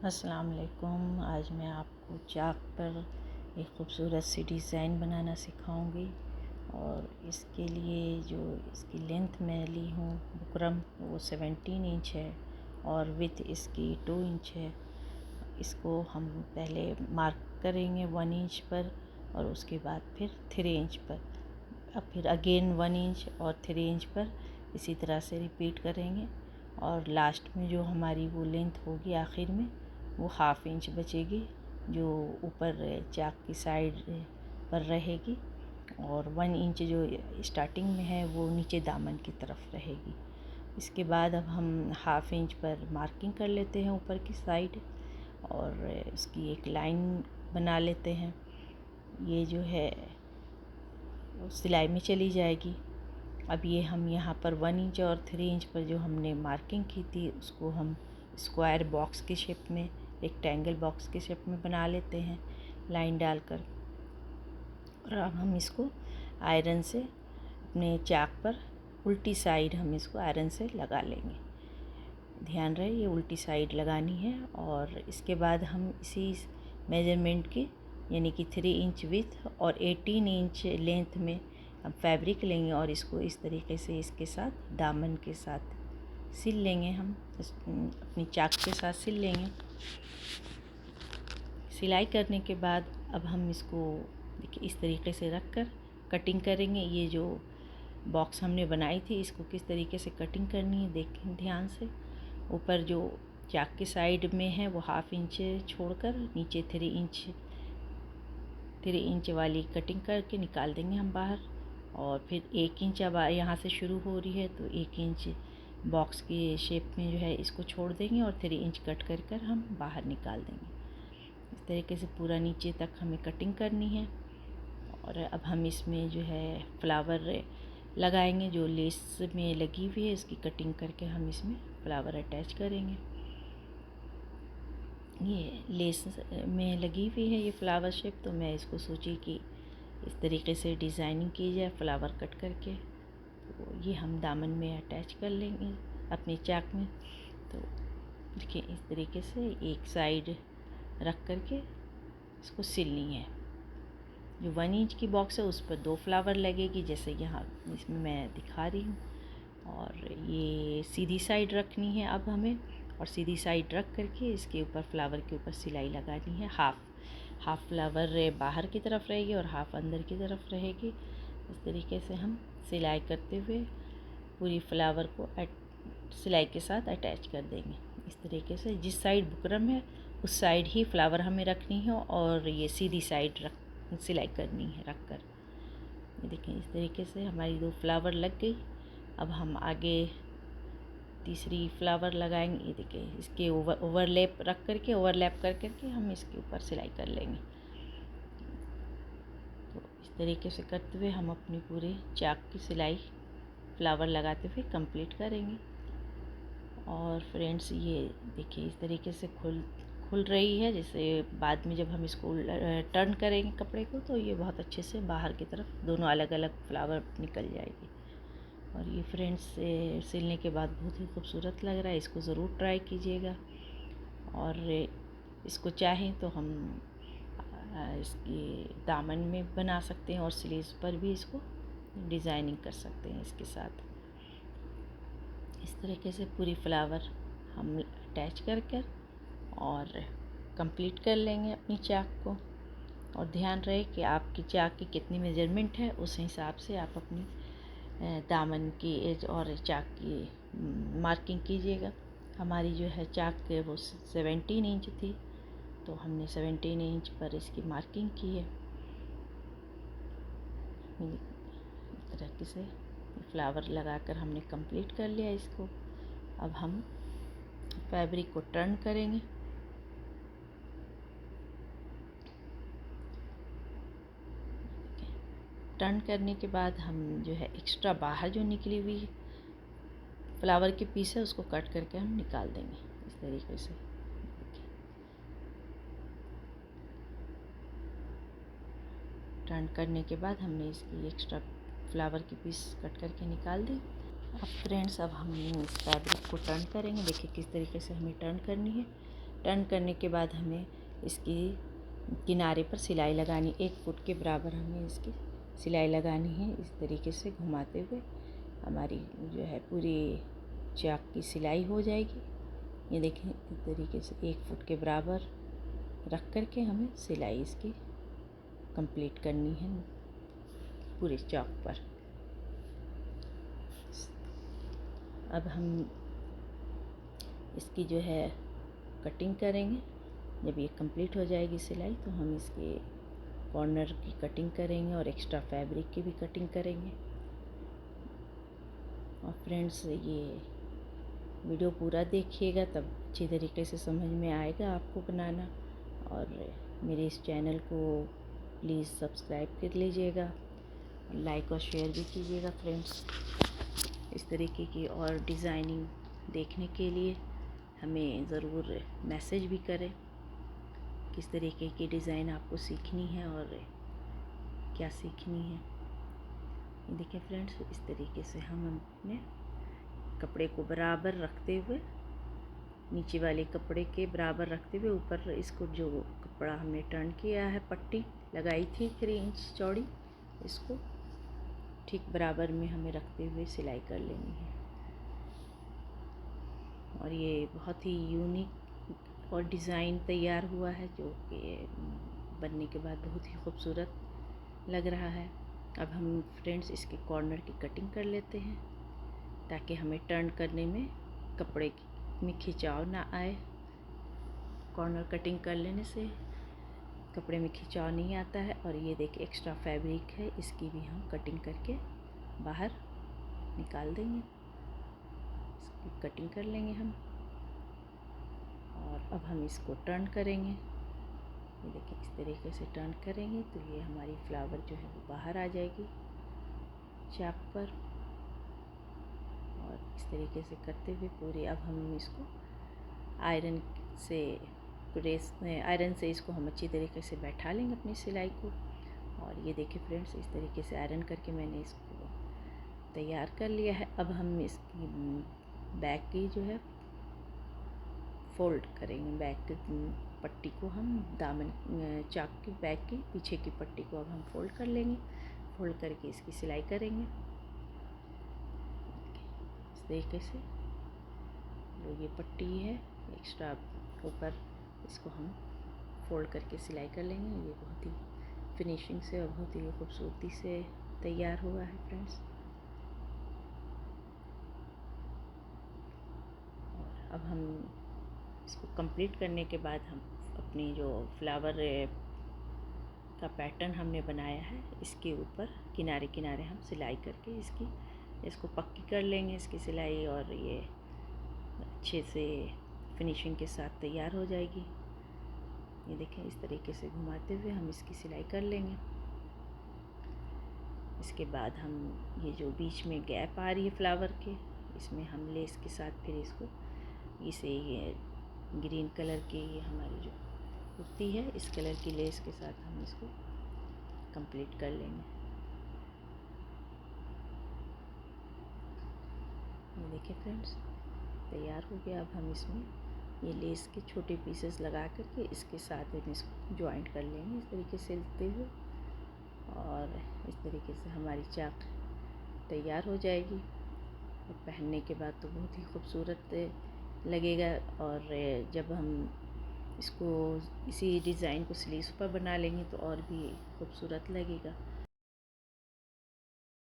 अस्सलाम वालेकुम। आज मैं आपको चाक पर एक ख़ूबसूरत सी डिज़ाइन बनाना सिखाऊंगी और इसके लिए जो इसकी लेंथ मैं ली हूँ बुकरम वो 17 इंच है और विथ इसकी 2 इंच है। इसको हम पहले मार्क करेंगे 1 इंच पर और उसके बाद फिर 3 इंच पर, अब फिर अगेन 1 इंच और 3 इंच पर इसी तरह से रिपीट करेंगे और लास्ट में जो हमारी वो लेंथ होगी आखिर में वो हाफ़ इंच बचेगी जो ऊपर चाक की साइड पर रहेगी और 1 इंच जो स्टार्टिंग में है वो नीचे दामन की तरफ रहेगी। इसके बाद अब हम हाफ़ इंच पर मार्किंग कर लेते हैं ऊपर की साइड और इसकी एक लाइन बना लेते हैं। ये जो है सिलाई में चली जाएगी। अब ये हम यहाँ पर 1 इंच और 3 इंच पर जो हमने मार्किंग की थी उसको हम स्क्वायर बॉक्स की शेप में, रेक्टेंगल बॉक्स की शेप में बना लेते हैं लाइन डालकर। और अब हम इसको आयरन से अपने चाक पर उल्टी साइड हम इसको आयरन से लगा लेंगे। ध्यान रहे ये उल्टी साइड लगानी है। और इसके बाद हम इसी मेजरमेंट की यानी कि 3 इंच विड्थ और 18 इंच लेंथ में हम फैब्रिक लेंगे और इसको इस तरीके से इसके साथ दामन के साथ सिल लेंगे। हम अपनी चाक के साथ सिल लेंगे। सिलाई करने के बाद अब हम इसको देखिए इस तरीके से रख कर कटिंग करेंगे। ये जो बॉक्स हमने बनाई थी इसको किस तरीके से कटिंग करनी है देखें ध्यान से। ऊपर जो चाक की साइड में है वो हाफ़ इंच छोड़कर नीचे 3 इंच वाली कटिंग करके निकाल देंगे हम बाहर। और फिर 1 इंच अब यहाँ से शुरू हो रही है तो 1 इंच बॉक्स की शेप में जो है इसको छोड़ देंगे और 3 इंच कट कर हम बाहर निकाल देंगे। इस तरीके से पूरा नीचे तक हमें कटिंग करनी है। और अब हम इसमें जो है फ्लावर लगाएंगे। जो लेस में लगी हुई है इसकी कटिंग करके हम इसमें फ्लावर अटैच करेंगे। ये लेस में लगी हुई है ये फ्लावर शेप, तो मैं इसको सोची कि इस तरीके से डिज़ाइनिंग की जाए फ्लावर कट करके। तो ये हम दामन में अटैच कर लेंगे अपनी चाक में। तो देखिए इस तरीके से एक साइड रख करके इसको सिलनी है। जो 1 इंच की बॉक्स है उस पर 2 फ्लावर लगेगी जैसे यहाँ इसमें मैं दिखा रही हूँ। और ये सीधी साइड रखनी है अब हमें, और सीधी साइड रख करके इसके ऊपर फ्लावर के ऊपर सिलाई लगानी है। हाफ फ्लावर बाहर की तरफ रहेगी और हाफ अंदर की तरफ रहेगी। इस तरीके से हम सिलाई करते हुए पूरी फ्लावर को सिलाई के साथ अटैच कर देंगे। इस तरीके से जिस साइड बुकरम है उस साइड ही फ्लावर हमें रखनी है और ये सीधी साइड सिलाई करनी है रख कर। ये देखिए इस तरीके से हमारी 2 फ्लावर लग गई। अब हम आगे तीसरी फ्लावर लगाएंगे। ये देखिए इसके ओवरलैप कर करके हम इसके ऊपर सिलाई कर लेंगे। तो इस तरीके से करते हुए हम अपनी पूरी चाक की सिलाई फ्लावर लगाते हुए कंप्लीट करेंगे। और फ्रेंड्स ये देखिए इस तरीके से खुल रही है। जैसे बाद में जब हम इसको टर्न करेंगे कपड़े को तो ये बहुत अच्छे से बाहर की तरफ दोनों अलग अलग फ्लावर निकल जाएगी। और ये फ्रेंड्स सिलने के बाद बहुत ही खूबसूरत लग रहा है। इसको ज़रूर ट्राई कीजिएगा। और इसको चाहें तो हम इसके दामन में बना सकते हैं और स्लीव्स पर भी इसको डिज़ाइनिंग कर सकते हैं इसके साथ। इस तरीके से पूरी फ्लावर हम अटैच कर और कंप्लीट कर लेंगे अपनी चाक को। और ध्यान रहे कि आपकी चाक की कितनी मेजरमेंट है उस हिसाब से आप अपनी दामन की एज और चाक की मार्किंग कीजिएगा। हमारी जो है चाक वो 17 इंच थी तो हमने 17 इंच पर इसकी मार्किंग की है। इस तरीके से फ्लावर लगाकर हमने कंप्लीट कर लिया इसको। अब हम फैब्रिक को टर्न करेंगे। टर्न करने के बाद हम जो है एक्स्ट्रा बाहर जो निकली हुई फ्लावर के पीस है उसको कट करके हम निकाल देंगे इस तरीके से। टर्न करने के बाद हमने इसकी एक्स्ट्रा फ्लावर की पीस कट करके निकाल दी। अब फ्रेंड्स अब हम इस फैब्रिक को टर्न करेंगे। देखिए किस तरीके से हमें टर्न करनी है। टर्न करने के बाद हमें इसकी किनारे पर सिलाई लगानी, 1 फुट के बराबर हमें इसकी सिलाई लगानी है। इस तरीके से घुमाते हुए हमारी जो है पूरी चाक की सिलाई हो जाएगी। ये देखें, इस तरीके से 1 फुट के बराबर रख कर के हमें सिलाई इसकी कंप्लीट करनी है पूरे चाक पर। अब हम इसकी जो है कटिंग करेंगे। जब ये कंप्लीट हो जाएगी सिलाई तो हम इसके कॉर्नर की कटिंग करेंगे और एक्स्ट्रा फैब्रिक की भी कटिंग करेंगे। और फ्रेंड्स, ये वीडियो पूरा देखिएगा, तब अच्छी तरीके से समझ में आएगा आपको बनाना। और मेरे इस चैनल को प्लीज़ सब्सक्राइब कर लीजिएगा, लाइक और शेयर भी कीजिएगा फ्रेंड्स। इस तरीके की और डिज़ाइनिंग देखने के लिए हमें ज़रूर मैसेज भी करें, किस तरीके की डिज़ाइन आपको सीखनी है और क्या सीखनी है। देखिए फ्रेंड्स, इस तरीके से हम अपने कपड़े को बराबर रखते हुए, नीचे वाले कपड़े के बराबर रखते हुए ऊपर इसको जो कपड़ा हमने टर्न किया है, पट्टी लगाई थी 3 इंच चौड़ी, इसको ठीक बराबर में हमें रखते हुए सिलाई कर लेनी है। और ये बहुत ही यूनिक और डिज़ाइन तैयार हुआ है, जो कि बनने के बाद बहुत ही खूबसूरत लग रहा है। अब हम फ्रेंड्स इसके कॉर्नर की कटिंग कर लेते हैं, ताकि हमें टर्न करने में कपड़े में खिंचाव ना आए। कॉर्नर कटिंग कर लेने से कपड़े में खिंचाव नहीं आता है। और ये देखिए एक्स्ट्रा फैब्रिक है, इसकी भी हम कटिंग करके बाहर निकाल देंगे। इसकी कटिंग कर लेंगे हम। और अब हम इसको टर्न करेंगे। ये देखिए इस तरीके से टर्न करेंगे तो ये हमारी फ्लावर जो है वो बाहर आ जाएगी चाक पर। और इस तरीके से करते हुए पूरे, अब हम इसको आयरन से इसको हम अच्छी तरीके से बैठा लेंगे अपनी सिलाई को। और ये देखिए फ्रेंड्स, इस तरीके से आयरन करके मैंने इसको तैयार कर लिया है। अब हम इसकी बैक की जो है फोल्ड करेंगे। बैक की पट्टी को हम दामन चाक की बैक की पीछे की पट्टी को अब हम फोल्ड कर लेंगे। फोल्ड करके इसकी सिलाई करेंगे इस तरीके से। जो ये पट्टी है एक्स्ट्रा ऊपर, इसको हम फोल्ड करके सिलाई कर लेंगे। ये बहुत ही फिनिशिंग से और बहुत ही खूबसूरती से तैयार हुआ है फ्रेंड्स। और अब हम इसको कंप्लीट करने के बाद हम अपनी जो फ्लावर का पैटर्न हमने बनाया है, इसके ऊपर किनारे किनारे हम सिलाई करके इसको पक्की कर लेंगे इसकी सिलाई। और ये अच्छे से फिनिशिंग के साथ तैयार हो जाएगी। ये देखें, इस तरीके से घुमाते हुए हम इसकी सिलाई कर लेंगे। इसके बाद हम ये जो बीच में गैप आ रही है फ्लावर के, इसमें हम लेस के साथ फिर इसको ये ग्रीन कलर की ये हमारी जो कुर्ती है, इस कलर की लेस के साथ हम इसको कंप्लीट कर लेंगे। ये देखिए फ्रेंड्स, तैयार हो गया। अब हम इसमें ये लेस के छोटे पीसेस लगा करके इसके साथ हम इसको ज्वाइंट कर लेंगे इस तरीके से सिलते हुए। और इस तरीके से हमारी चाक तैयार हो जाएगी। और पहनने के बाद तो बहुत ही खूबसूरत लगेगा। और जब हम इसको इसी डिज़ाइन को स्लीव्स पर बना लेंगे तो और भी खूबसूरत लगेगा।